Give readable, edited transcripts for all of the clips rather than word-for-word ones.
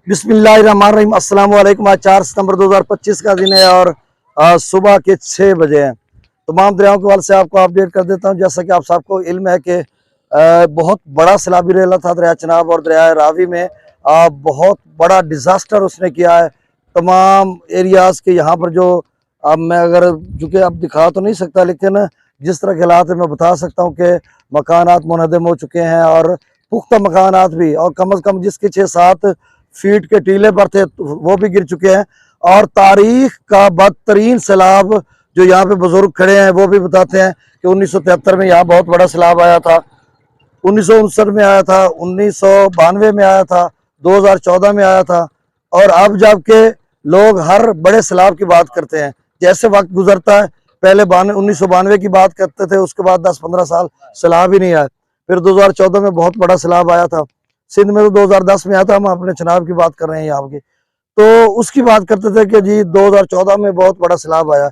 बिस्मिल्लाहिर्रहमानिर्रहीम। अस्सलाम वालेकुम। आज 4 सितंबर 2025 का दिन है और सुबह के 6 बजे हैं। तमाम दरियाओं के हवाले से आपको अपडेट कर देता हूं। जैसा कि आप सबको इल्म है कि बहुत बड़ा सैलाबी रेला था दरिया चनाब और दरिया रावी में। बहुत बड़ा डिजास्टर उसने किया है तमाम एरियाज के। यहाँ पर जो मैं अगर चूँकि अब दिखा तो नहीं सकता, लेकिन जिस तरह के हालात है मैं बता सकता हूँ कि मकानात मुनहदम हो चुके हैं और पुख्ता मकानात भी, और कम अज़ कम जिसके 6-7 फीट के टीले पर थे वो भी गिर चुके हैं। और तारीख का बदतरीन सैलाब जो यहाँ पे बुजुर्ग खड़े हैं वो भी बताते हैं कि 1973 में यहाँ बहुत बड़ा सैलाब आया था, 1959 में आया था, 1992 में आया था, 2014 में आया था। और अब जबकि लोग हर बड़े सैलाब की बात करते हैं, जैसे वक्त गुजरता है, पहले 1992 की बात करते थे, उसके बाद 10-15 साल सैलाब ही नहीं आया। फिर 2014 में बहुत बड़ा सैलाब आया था। सिंध में तो 2010 में आया था। हम अपने चनाब की बात कर रहे हैं यहाँ की, तो उसकी बात करते थे कि जी 2014 में बहुत बड़ा सैलाब आया।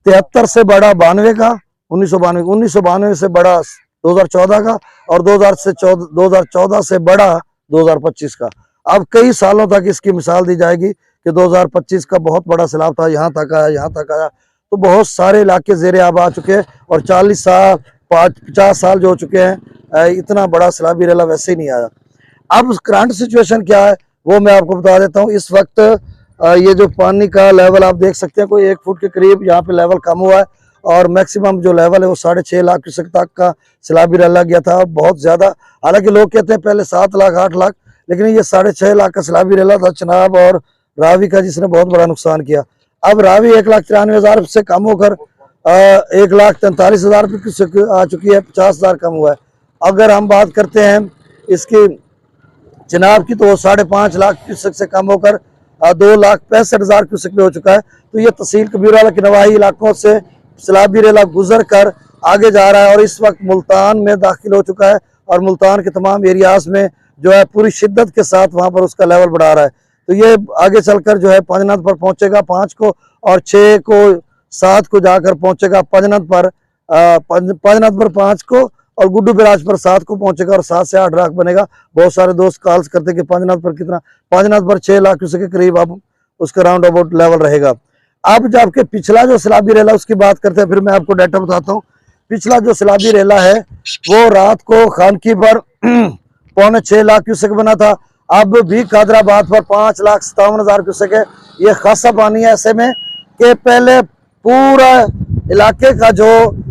73 से बड़ा 92 का, 1992 से बड़ा 2014 का, और 2014 से बड़ा 2025 का। अब कई सालों तक इसकी मिसाल दी जाएगी कि 2025 का बहुत बड़ा सैलाब था, यहाँ तक आया, यहाँ तक आया। तो बहुत सारे इलाके ज़ेरे आब आ चुके हैं और 40 साल 50 साल जो हो चुके हैं, इतना बड़ा सैलाबी रेला वैसे ही नहीं आया। अब करंट सिचुएशन क्या है वो मैं आपको बता देता हूँ। इस वक्त ये जो पानी का लेवल आप देख सकते हैं, कोई 1 फुट के करीब यहाँ पे लेवल कम हुआ है और मैक्सिमम जो लेवल है वो 6.5 लाख क्यूसेक तक का सैलाबी रेला गया था। बहुत ज़्यादा, हालांकि लोग कहते हैं पहले 7 लाख 8 लाख, लेकिन ये 6.5 लाख का सैलाबी रेला था चनाब और रावी का, जिसने बहुत बड़ा नुकसान किया। अब रावी 1,93,000 से कम होकर 1,43,000 आ चुकी है, 50,000 कम हुआ है। अगर हम बात करते हैं इसकी चनाब की, तो वो 5.5 लाख क्यूसेक से कम होकर 2,65,000 क्यूसेक में हो चुका है। तो ये तहसील कबीरवाला के नवाही इलाकों से सैलाबी रेला गुजर कर आगे जा रहा है और इस वक्त मुल्तान में दाखिल हो चुका है और मुल्तान के तमाम एरियाज में जो है पूरी शिद्दत के साथ वहाँ पर उसका लेवल बढ़ा रहा है। तो ये आगे चलकर जो है पंजनद पर पहुँचेगा 5 को, और 6 को 7 को जाकर पहुँचेगा पंजनद पर, 5 को, और गुड्डू बिराज पर 7 को पहुंचेगा और 7 से 8 लाख बनेगा। बहुत सारे दोस्त कॉल्स करते कि पंजनाथ पर कितना, पंजनाथ पर 6 लाख क्यूसेक के करीब अब उसका राउंड अबाउट लेवल रहेगा। अब जबकि पिछला जो सैलाबी रेला उसकी बात करते हैं, फिर मैं आपको डाटा बताता हूँ। पिछला जो सैलाबी रेला है वो रात को खानकी पर 5.25 लाख क्यूसेक बना था। अब भी कादराबाद पर 5,57,000 क्यूसेक है। ये खासा पानी है, ऐसे में कि पहले पूरा इलाके का जो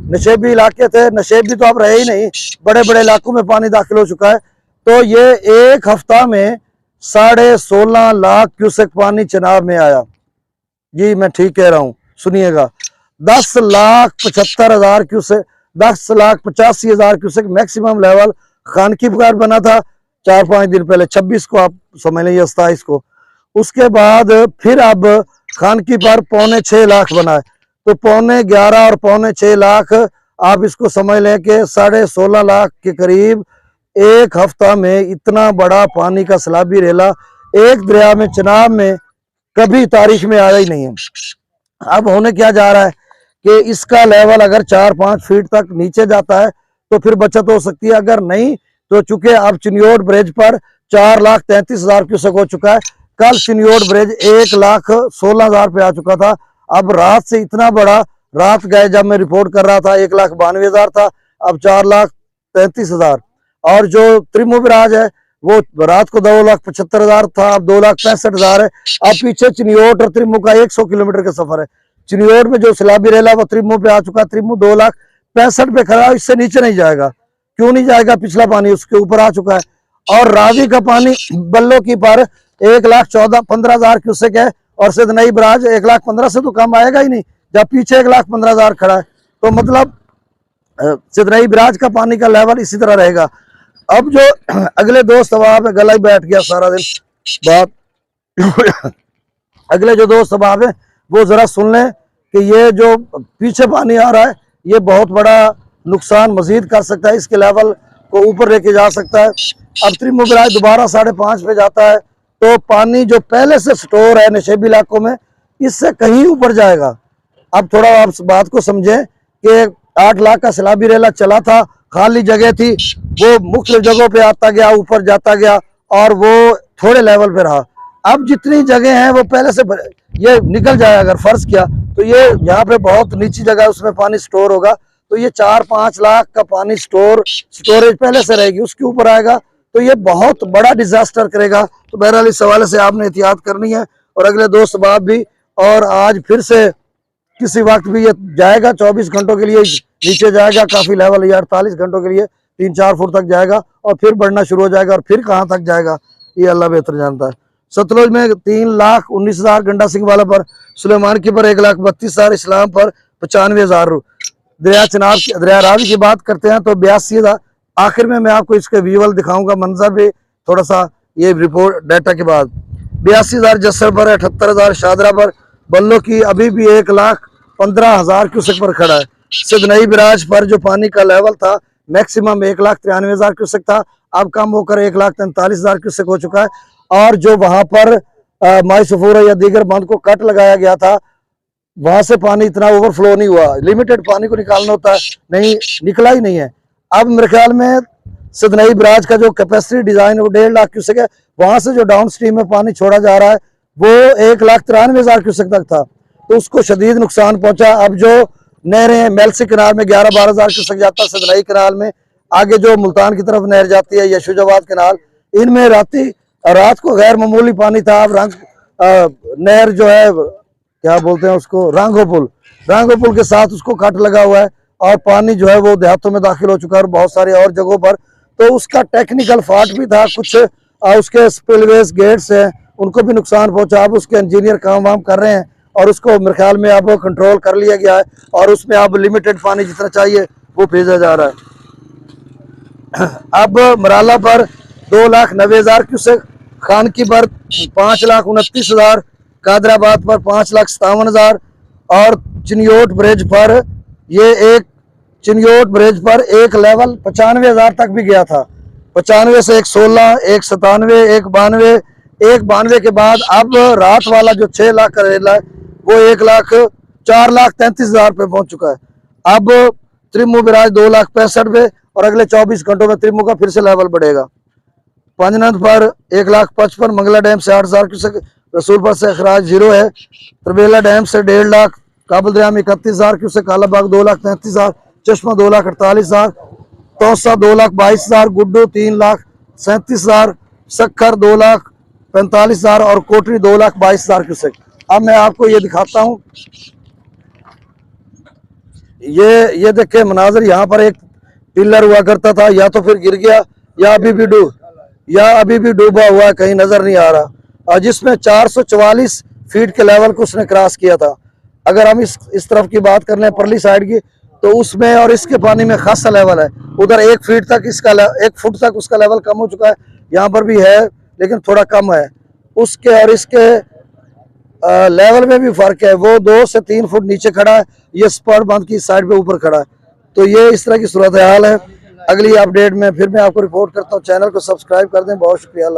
नशेबी इलाके थे, नशेबी तो अब रहे ही नहीं, बड़े बड़े इलाकों में पानी दाखिल हो चुका है। तो ये एक हफ्ता में 16.5 लाख क्यूसेक पानी चनाब में आया। जी मैं ठीक कह रहा हूँ, सुनिएगा। 10,75,000 cusec, 10,85,000 cusec maximum level Khanki पर बना था 4-5 दिन पहले, 26 को आप समझ लें, 27 को। उसके बाद फिर अब खानकी पर 5.25 लाख बना है। तो 11.25 और 5.25 लाख, आप इसको समझ लें कि 16.5 लाख के करीब एक हफ्ता में इतना बड़ा पानी का सैलाबी रेला एक दरिया में, चनाब में, कभी तारीख में आया ही नहीं है। अब होने क्या जा रहा है कि इसका लेवल अगर 4-5 फीट तक नीचे जाता है तो फिर बचत हो सकती है, अगर नहीं तो चूंकि अब चिन्योट ब्रिज पर 4,33,000 क्यूसेक हो चुका है। कल चिन्योट ब्रिज 1,16,000 पे आ चुका था। अब रात से इतना बड़ा, रात गए जब मैं रिपोर्ट कर रहा था 1,92,000 था, अब 4,33,000। और जो त्रिमो बिराज है वो रात को 2,75,000 था, अब 2,65,000 है। अब पीछे चिन्योट और त्रिमो का 100 किलोमीटर का सफर है। चिन्योट में जो सैलाबी रेला वो त्रिमो पे आ चुका है, त्रिमो 2,65,000 पे खड़ा, इससे नीचे नहीं जाएगा। क्यों नहीं जाएगा? पिछला पानी उसके ऊपर आ चुका है। और रावी का पानी बल्लो की पर 1,15,000 क्यूसेक है और सिद्धनई बराज 1,15,000 से तो कम आएगा ही नहीं, जब पीछे 1,15,000 खड़ा है। तो मतलब सिद्धनई बराज का पानी का लेवल इसी तरह रहेगा। अब जो अगले दोस्त, अब गला ही बैठ गया सारा दिन बात अगले जो दोस्त अब है वो जरा सुन लें कि ये जो पीछे पानी आ रहा है ये बहुत बड़ा नुकसान मजीद कर सकता है, इसके लेवल को ऊपर लेके जा सकता है। अब त्रिमो बिराज दोबारा 5.5 पे जाता है तो पानी जो पहले से स्टोर है नशेबी इलाकों में, इससे कहीं ऊपर जाएगा। अब थोड़ा आप बात को समझें कि 8 लाख का सैलाबी रेला चला था, खाली जगह थी, वो मुख्तलिफ जगहों पे आता गया, ऊपर जाता गया, और वो थोड़े लेवल पे रहा। अब जितनी जगह है वो पहले से ये निकल जाए, अगर फर्ज किया तो ये यहाँ पे बहुत नीची जगह है, उसमें पानी स्टोर होगा, तो ये 4-5 लाख का पानी स्टोरेज पहले से रहेगी, उसके ऊपर आएगा तो ये बहुत बड़ा डिजास्टर करेगा। तो बहरहाल इस हवाले से आपने एहतियात करनी है, और अगले 2 शबाब भी, और आज फिर से किसी वक्त भी ये जाएगा, 24 घंटों के लिए नीचे जाएगा, काफी लेवल ये 48 घंटों के लिए 3-4 फुट तक जाएगा, और फिर बढ़ना शुरू हो जाएगा, और फिर कहाँ तक जाएगा ये अल्लाह बेहतर जानता है। सतलुज में 3,19,000, गंडा सिंह वाला पर, सुलेमान की पर 1,32,000, इस्लाम पर 95,000। दरिया रावी की बात करते हैं तो 82,000। आखिर में मैं आपको इसके विजुअल दिखाऊंगा, मंजर भी थोड़ा सा ये रिपोर्ट डाटा के बाद। 82,000 जसर पर, 78,000 शादरा पर। बल्लो की अभी भी 1,15,000 क्यूसेक पर खड़ा है। सिदनई बिराज पर जो पानी का लेवल था मैक्सिमम 1,93,000 क्यूसेक था, अब कम होकर 1,43,000 क्यूसेक हो चुका है। और जो वहां पर माई सफूरा या दीगर बंद को कट लगाया गया था, वहां से पानी इतना ओवरफ्लो नहीं हुआ, लिमिटेड पानी को निकालना होता है, नहीं निकला ही नहीं है। अब मेरे ख्याल में सिदनई बराज का जो कैपेसिटी डिजाइन वो 1.5 लाख क्यूसेक है, वहां से जो डाउन स्ट्रीम में पानी छोड़ा जा रहा है वो 1,93,000 क्यूसेक तक था, तो उसको शदीद नुकसान पहुंचा। अब जो नहरें मेलसी कनाल में 11-12,000 क्यूसेक जाता है, सिदनई कनाल में, आगे जो मुल्तान की तरफ नहर जाती है, यशुजाबाद कनाल, इनमें रात को गैर मामूली पानी था। अब नहर जो है क्या बोलते हैं उसको, रांगो पुल के साथ उसको कट लगा हुआ है, और पानी जो है वो देहातों में दाखिल हो चुका है, और बहुत सारे और जगहों पर। तो उसका टेक्निकल फॉल्ट भी था, कुछ उसके स्पिलवेज गेट्स हैं उनको भी नुकसान पहुंचा। अब उसके इंजीनियर काम वाम कर रहे हैं, और उसको मेरे ख्याल में अब कंट्रोल कर लिया गया है, और उसमें अब लिमिटेड पानी जितना चाहिए वो भेजा जा रहा है। अब मराला पर 2,90,000 क्यूसेक, खानकी पर 5,29,000, कादराबाद पर 5,57,000, और चिनियोट ब्रिज पर एक लेवल 95,000 तक भी गया था। 95 से 116, 197, 192 के बाद अब रात वाला जो 6 लाख का रेला है वो 4,33,000 पे पहुंच चुका है। अब त्रिमू बिराज 2,65,000 पे, और अगले 24 घंटों में त्रिमू का फिर से लेवल बढ़ेगा। पंजनंद पर 1,55,000, मंगला डैम से 8,000 क्यूसेक, रसूलपुर से अखराज 0 है, तरबेला डैम से 1.5 लाख, काबुल दरिया में 31,000 क्यूसेक, कालाबाग 2,33,000, चश्मा 2,48,000, तौसा 2,22,000, गुड्डू 3,37,000, सखर 2,45,000, और कोटरी 2,22,000 क्यूसेक। अब मैं आपको ये दिखाता हूँ, ये देखिए मनाजर, यहाँ पर एक पिलर हुआ करता था, या तो फिर गिर गया या अभी भी डूबा हुआ है, कहीं नजर नहीं आ रहा, और जिसमें 444 फीट के लेवल को उसने क्रॉस किया था। अगर हम इस तरफ की बात कर लें परली साइड की, तो उसमें और इसके पानी में खासा लेवल है, उधर 1 फीट तक 1 फुट तक उसका लेवल कम हो चुका है, यहाँ पर भी है लेकिन थोड़ा कम है। उसके और इसके लेवल में भी फर्क है, वो 2 से 3 फुट नीचे खड़ा है, ये स्पर बंद की साइड पे ऊपर खड़ा है। तो ये इस तरह की सूरत हाल है। अगली अपडेट में फिर मैं आपको रिपोर्ट करता हूँ। चैनल को सब्सक्राइब कर दें। बहुत शुक्रिया।